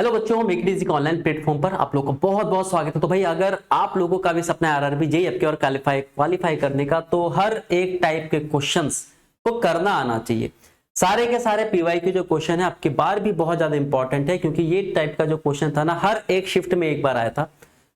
Hello बच्चों, make it easy online platform पर आप लोगों का बहुत बहुत स्वागत है। तो भाई अगर आप लोगों का भी सपना है आरआरबी जेईई आपके और क्वालिफाई करने का, तो हर एक टाइप के क्वेश्चंस को करना आना चाहिए। सारे के सारे पीवाई के जो क्वेश्चन है आपकी बार भी बहुत ज्यादा इंपॉर्टेंट है, क्योंकि ये टाइप का जो क्वेश्चन था ना हर एक शिफ्ट में एक बार आया था।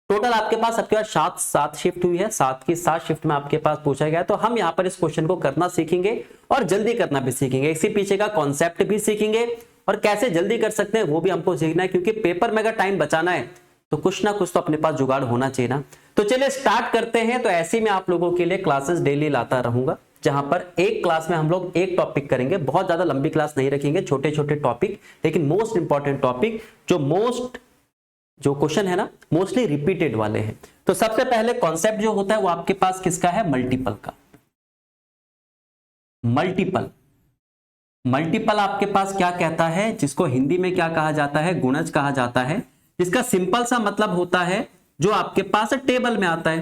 टोटल आपके पास आपके पास सात शिफ्ट हुई है, 7 की 7 शिफ्ट में आपके पास पूछा गया है। तो हम यहाँ पर इस क्वेश्चन को करना सीखेंगे और जल्दी करना भी सीखेंगे, इसी पीछे का कॉन्सेप्ट भी सीखेंगे और कैसे जल्दी कर सकते हैं वो भी हमको सीखना है, क्योंकि पेपर में अगर टाइम बचाना है तो कुछ ना कुछ तो अपने पास जुगाड़ होना चाहिए ना। तो चलिए स्टार्ट करते हैं। तो ऐसे में आप लोगों के लिए क्लासेस डेली लाता रहूंगा, जहां पर एक क्लास में हम लोग एक टॉपिक करेंगे। बहुत ज्यादा लंबी क्लास नहीं रखेंगे, छोटे छोटे टॉपिक, लेकिन मोस्ट इंपॉर्टेंट टॉपिक जो क्वेश्चन है ना मोस्टली रिपीटेड वाले हैं। तो सबसे पहले कॉन्सेप्ट जो होता है वो आपके पास किसका है? मल्टीपल का। मल्टीपल आपके पास क्या कहता है, जिसको हिंदी में क्या कहा जाता है? गुणज कहा जाता है। जिसका सिंपल सा मतलब होता है जो आपके पास टेबल में आता है।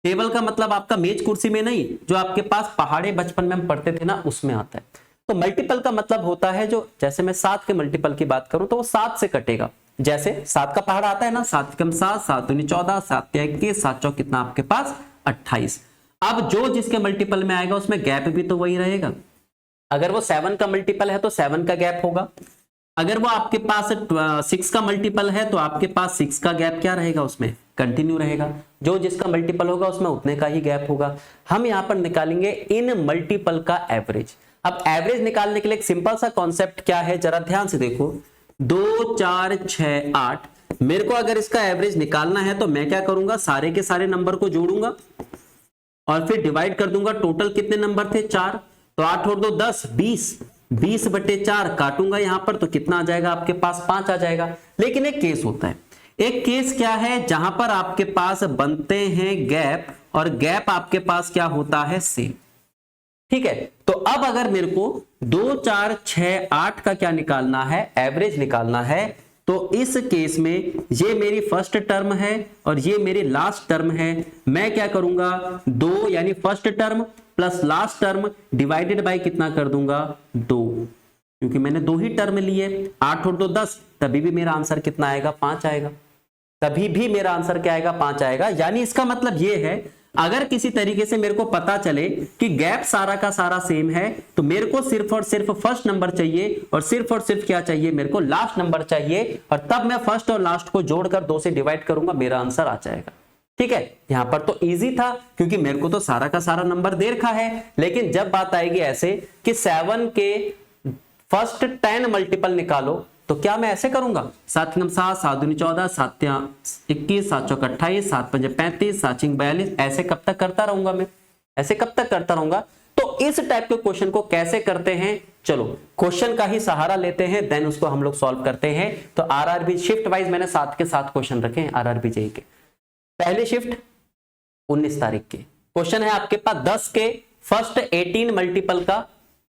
टेबल का मतलब आपका मेज कुर्सी में नहीं, जो आपके पास पहाड़े बचपन में हम पढ़ते थे ना उसमें आता है। तो मल्टीपल का मतलब होता है जो, जैसे मैं 7 के मल्टीपल की बात करूं तो वो 7 से कटेगा। जैसे 7 का पहाड़ा आता है ना, 7 कम 7, 7 दूनी 14, 7 21, 7 चौक कितना आपके पास 28। अब जो जिसके मल्टीपल में आएगा उसमें गैप भी तो वही रहेगा। अगर वो 7 का मल्टीपल है तो 7 का गैप होगा। अगर वो आपके पास 6 का मल्टीपल है तो आपके पास 6 का गैप क्या रहेगा? उसमें कंटिन्यू रहेगा। जो जिसका मल्टीपल होगा उसमें उतने का ही गैप होगा। हम यहां पर निकालेंगे इन मल्टीपल का एवरेज। अब एवरेज निकालने के लिए एक सिंपल सा कॉन्सेप्ट क्या है, जरा ध्यान से देखो। 2 4 6 8, मेरे को अगर इसका एवरेज निकालना है तो मैं क्या करूंगा? सारे के सारे नंबर को जोड़ूंगा और फिर डिवाइड कर दूंगा। टोटल कितने नंबर थे? 4। तो 8 और 2 10, 20 बटे 4 काटूंगा यहां पर तो कितना आ जाएगा आपके पास? 5 आ जाएगा। लेकिन एक केस होता है। एक केस क्या है? जहां पर आपके पास बनते हैं गैप, और गैप आपके पास क्या होता है? सेम। ठीक है। तो अब अगर मेरे को 2 4 6 8 का क्या निकालना है? एवरेज निकालना है। तो इस केस में ये मेरी फर्स्ट टर्म है और ये मेरी लास्ट टर्म है। मैं क्या करूंगा? 2 यानी first term plus last term divided by कितना कर दूंगा? 2, क्योंकि मैंने 2 ही टर्म लिए। 8 और 2 10, तभी भी मेरा आंसर कितना आएगा? 5 आएगा। तभी भी मेरा आंसर क्या आएगा? 5 आएगा। यानी इसका मतलब ये है, अगर किसी तरीके से मेरे को पता चले कि गैप सारा का सारा सेम है, तो मेरे को सिर्फ और सिर्फ फर्स्ट नंबर चाहिए और सिर्फ क्या चाहिए? मेरे को लास्ट नंबर चाहिए। और तब मैं फर्स्ट और लास्ट को जोड़कर 2 से डिवाइड करूंगा, मेरा आंसर आ जाएगा। ठीक है। यहां पर तो इजी था, क्योंकि मेरे को तो सारा का सारा नंबर दे रखा है। लेकिन जब बात आएगी ऐसे कि 7 के फर्स्ट 10 मल्टीपल निकालो, तो क्या मैं ऐसे करूंगा? 7 कम 7, 7 दूनी 14, 7 21, 7 चौक 28, 7 पंजे 35, 7 छिंग 42। ऐसे कब तक करता रहूंगा मैं? ऐसे कब तक करता रहूंगा? तो इस टाइप के क्वेश्चन को कैसे करते हैं, चलो क्वेश्चन का ही सहारा लेते हैं, देन उसको हम लोग सॉल्व करते हैं। तो आरआरबी शिफ्ट वाइज मैंने 7 के 7 क्वेश्चन रखे हैं आरआरबी जेईई के। पहली शिफ्ट 19 तारीख के क्वेश्चन है आपके पास 10 के फर्स्ट 18 मल्टीपल का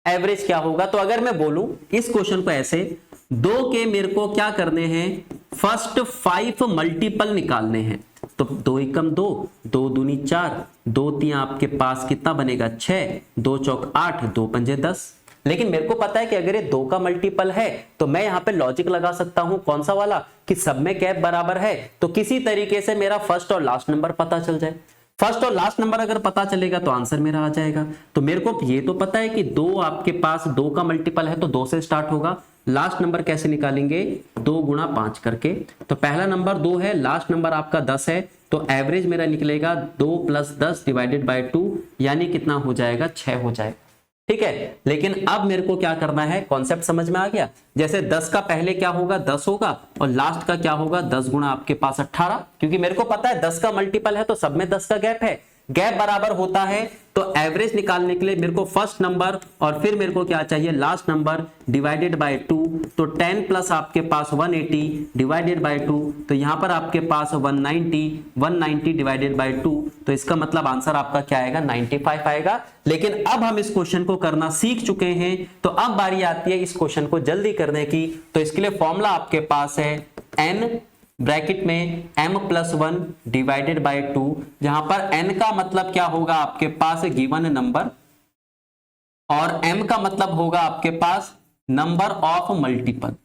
एवरेज क्या होगा। तो अगर मैं बोलूं इस क्वेश्चन को ऐसे, 2 के मेरे को क्या करने हैं? फर्स्ट 5 मल्टीपल निकालने हैं। तो 2 एकम 2, 2 दूनी 4, 2 3 आपके पास कितना बनेगा? 6, 2 चौक 8, 2 पंजे 10। लेकिन मेरे को पता है कि अगर ये 2 का मल्टीपल है तो मैं यहां पे लॉजिक लगा सकता हूं। कौन सा वाला? कि सब में गैप बराबर है, तो किसी तरीके से मेरा फर्स्ट और लास्ट नंबर पता चल जाए। फर्स्ट और लास्ट नंबर अगर पता चलेगा तो आंसर मेरा आ जाएगा। तो मेरे को ये तो पता है कि 2 आपके पास 2 का मल्टीपल है तो 2 से स्टार्ट होगा। लास्ट नंबर कैसे निकालेंगे? 2 गुणा 5 करके। तो पहला नंबर 2 है, लास्ट नंबर आपका 10 है, तो एवरेज मेरा निकलेगा 2 + 10 डिवाइडेड बाय 2, यानी कितना हो जाएगा? 6 हो जाएगा। ठीक है। लेकिन अब मेरे को क्या करना है? कॉन्सेप्ट समझ में आ गया? जैसे 10 का पहले क्या होगा? 10 होगा, और लास्ट का क्या होगा? 10 गुणा आपके पास 18, क्योंकि मेरे को पता है 10 का मल्टीपल है तो सब में 10 का गैप है। गैप बराबर होता है तो एवरेज निकालने के लिए मेरे को फर्स्ट नंबर और फिर मेरे को क्या चाहिए? Last number divided by 2। तो 10 प्लस आपके पास 180 डिवाइडेड बाय 2, तो यहां पर आपके पास 190 डिवाइडेड बाय 2। तो इसका मतलब आंसर आपका क्या आएगा? 95 आएगा। लेकिन अब हम इस क्वेश्चन को करना सीख चुके हैं, तो अब बारी आती है इस क्वेश्चन को जल्दी करने की। तो इसके लिए फॉर्मूला आपके पास है n ब्रैकेट में m+1 डिवाइडेड बाय 2, जहां पर n का मतलब क्या होगा? आपके पास गिवन नंबर, और m का मतलब होगा आपके पास नंबर ऑफ मल्टीपल।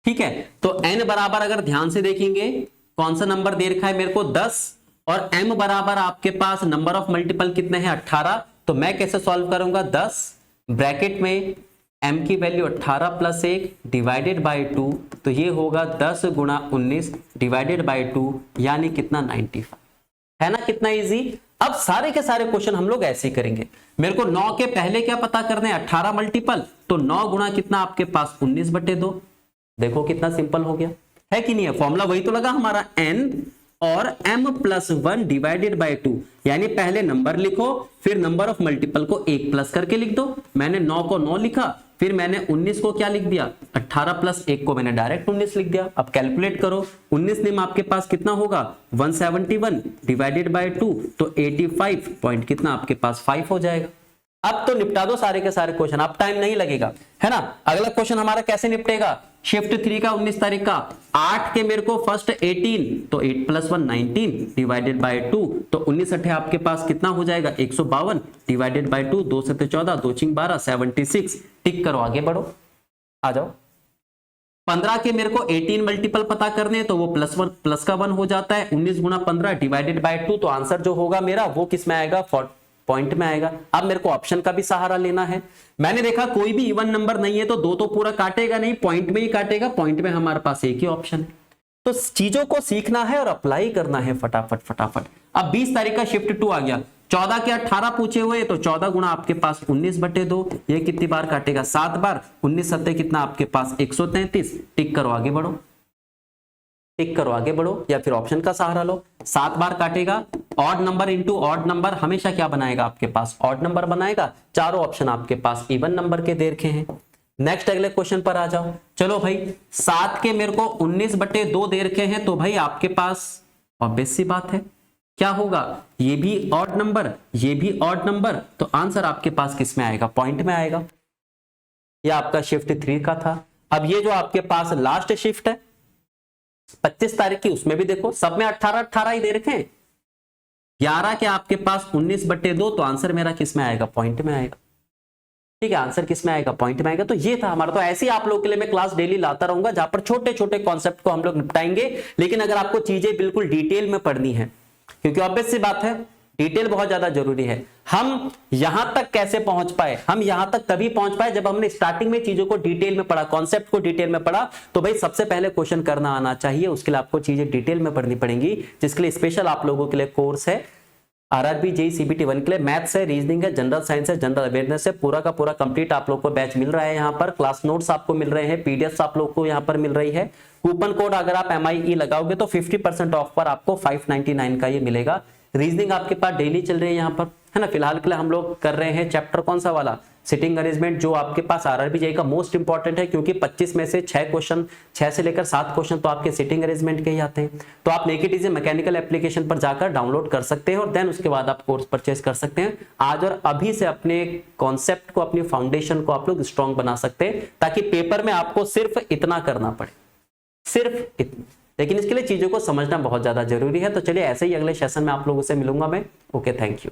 ठीक है, तो n बराबर अगर ध्यान से देखेंगे कौन सा नंबर दे रखा है मेरे को 10, और m बराबर आपके पास नंबर ऑफ मल्टीपल कितने हैं 18। तो मैं कैसे सॉल्व करूंगा, 10 ब्रैकेट में m की वैल्यू 18 प्लस 1 डिवाइडेड बाई 2, तो ये होगा 10 गुणा 19 डिवाइडेड बाई 2, यानी कितना 95। है ना कितना इजी। अब सारे के सारे क्वेश्चन हम लोग ऐसे ही करेंगे। मेरे को 9 के पहले क्या पता करना है, 18 मल्टीपल, तो 9 गुणा कितना आपके पास 19/2। देखो कितना सिंपल हो गया, है कि नहीं है। फॉर्मूला वही तो लगा हमारा, n और m+1 डिवाइडेड बाई 2, यानी पहले नंबर लिखो फिर नंबर ऑफ मल्टीपल को 1 प्लस करके लिख दो। मैंने 9 को 9 लिखा, फिर मैंने 19 को क्या लिख दिया, 18 प्लस 1 को मैंने डायरेक्ट 19 लिख दिया। अब कैलकुलेट करो, 19 में आपके पास कितना होगा 171 डिवाइडेड बाई 2, तो 85 पॉइंट कितना आपके पास 5 हो जाएगा। अब तो निपटा दो सारे के सारे क्वेश्चन, अब टाइम नहीं लगेगा, है ना। अगला क्वेश्चन हमारा कैसे निपटेगा, शिफ्ट 3 का 19 तारीख का, 8 के मेरे को फर्स्ट 18, तो 8 + 1 19 डिवाइडेड बाई 2, तो 19 अठे आपके पास कितना हो जाएगा 152 डिवाइडेड बाई 2, 2 7 14, 2 6 12, 76। टिक करो, आगे बढ़ो, आ जाओ। 15 के मेरे को 18 मल्टीपल पता करने, तो वो प्लस का 1 हो जाता है। 19 गुणा 15 डिवाइडेड बाई 2, तो आंसर जो होगा मेरा वो किस में आएगा, पॉइंट में आएगा। अब मेरे को ऑप्शन का भी सहारा लेना है। मैंने देखा कोई भी इवन नंबर नहीं है, तो 2 तो पूरा काटेगा नहीं, पॉइंट में ही काटेगा। पॉइंट में हमारे पास एक ही ऑप्शन है। तो चीजों को सीखना है और अप्लाई करना है फटाफट फटाफट। अब 20 तारीख का शिफ्ट 2 आ गया, 14 के 18 पूछे हुए, तो 14 गुणा आपके पास 19/2, ये कितनी बार काटेगा 7 बार। 19 सत्ते कितना आपके पास 133। टिक करो, आगे बढ़ो, टिक करो, आगे बढ़ो, या फिर ऑप्शन का सहारा लो। 7 बार काटेगा। Odd number into odd number हमेशा क्या बनाएगा आपके पास, ऑड नंबर बनाएगा। चारों ऑप्शन आपके पास इवन नंबर के दे रखे हैं। नेक्स्ट अगले क्वेश्चन पर आ जाओ। चलो भाई, 7 के मेरे को 19/2 दे रखे हैं, तो भाई आपके पास ऑब्वियस सी बात है क्या होगा, ये भी ऑड नंबर, ये भी ऑड नंबर, तो आंसर आपके पास किस में आएगा, पॉइंट में आएगा। यह आपका शिफ्ट 3 का था। अब ये जो आपके पास लास्ट शिफ्ट है 25 तारीख की, उसमें भी देखो सब में 18 ही दे रखे हैं। 11 के आपके पास 19/2, तो आंसर मेरा किस में आएगा, पॉइंट में आएगा। ठीक है, आंसर किस में आएगा, पॉइंट में आएगा। तो ये था हमारा। तो ऐसे ही आप लोगों के लिए मैं क्लास डेली लाता रहूंगा, जहां पर छोटे छोटे कॉन्सेप्ट को हम लोग निपटाएंगे। लेकिन अगर आपको चीजें बिल्कुल डिटेल में पढ़नी है, क्योंकि ऑब्वियस सी बात है डिटेल बहुत ज्यादा जरूरी है। हम यहां तक कैसे पहुंच पाए, हम यहां तक तभी पहुंच पाए जब हमने स्टार्टिंग में चीजों को डिटेल में पढ़ा, कॉन्सेप्ट को डिटेल में पढ़ा। तो भाई सबसे पहले क्वेश्चन करना आना चाहिए, उसके लिए आपको चीजें डिटेल में पढ़नी पड़ेंगी, जिसके लिए स्पेशल आप लोगों के लिए कोर्स है। आरआरबी जेईई सीबीटी 1 के लिए मैथ्स है, रीजनिंग है, जनरल साइंस है, जनरल अवेयरनेस है, पूरा का पूरा कंप्लीट आप लोग को बैच मिल रहा है। यहाँ पर क्लास नोट्स आपको मिल रहे हैं, पीडीएफ आप लोग को यहाँ पर मिल रही है। कूपन कोड अगर आप MIE लगाओगे तो 50% ऑफ पर आपको 599 का ये मिलेगा। रीजनिंग आपके पास डेली चल रही है यहाँ पर, है ना। फिलहाल के लिए हम लोग कर रहे हैं चैप्टर कौन सा वाला, सिटिंग अरेंजमेंट, जो आपके पास आरआरबी जेईई का मोस्ट इंपॉर्टेंट है, क्योंकि 25 में से 6 क्वेश्चन, 6 से लेकर 7 क्वेश्चन तो आपके सिटिंग अरेंजमेंट के ही आते हैं। तो आप neck it easy mechanical application पर जाकर डाउनलोड कर सकते हैं और देन उसके बाद आप कोर्स परचेज कर सकते हैं। आज और अभी से अपने कॉन्सेप्ट को, अपनी फाउंडेशन को आप लोग स्ट्रॉन्ग बना सकते हैं, ताकि पेपर में आपको सिर्फ इतना करना पड़े, सिर्फ इतना। लेकिन इसके लिए चीजों को समझना बहुत ज्यादा जरूरी है। तो चलिए ऐसे ही अगले सेशन में आप लोगों से मिलूंगा मैं। Okay, thank you.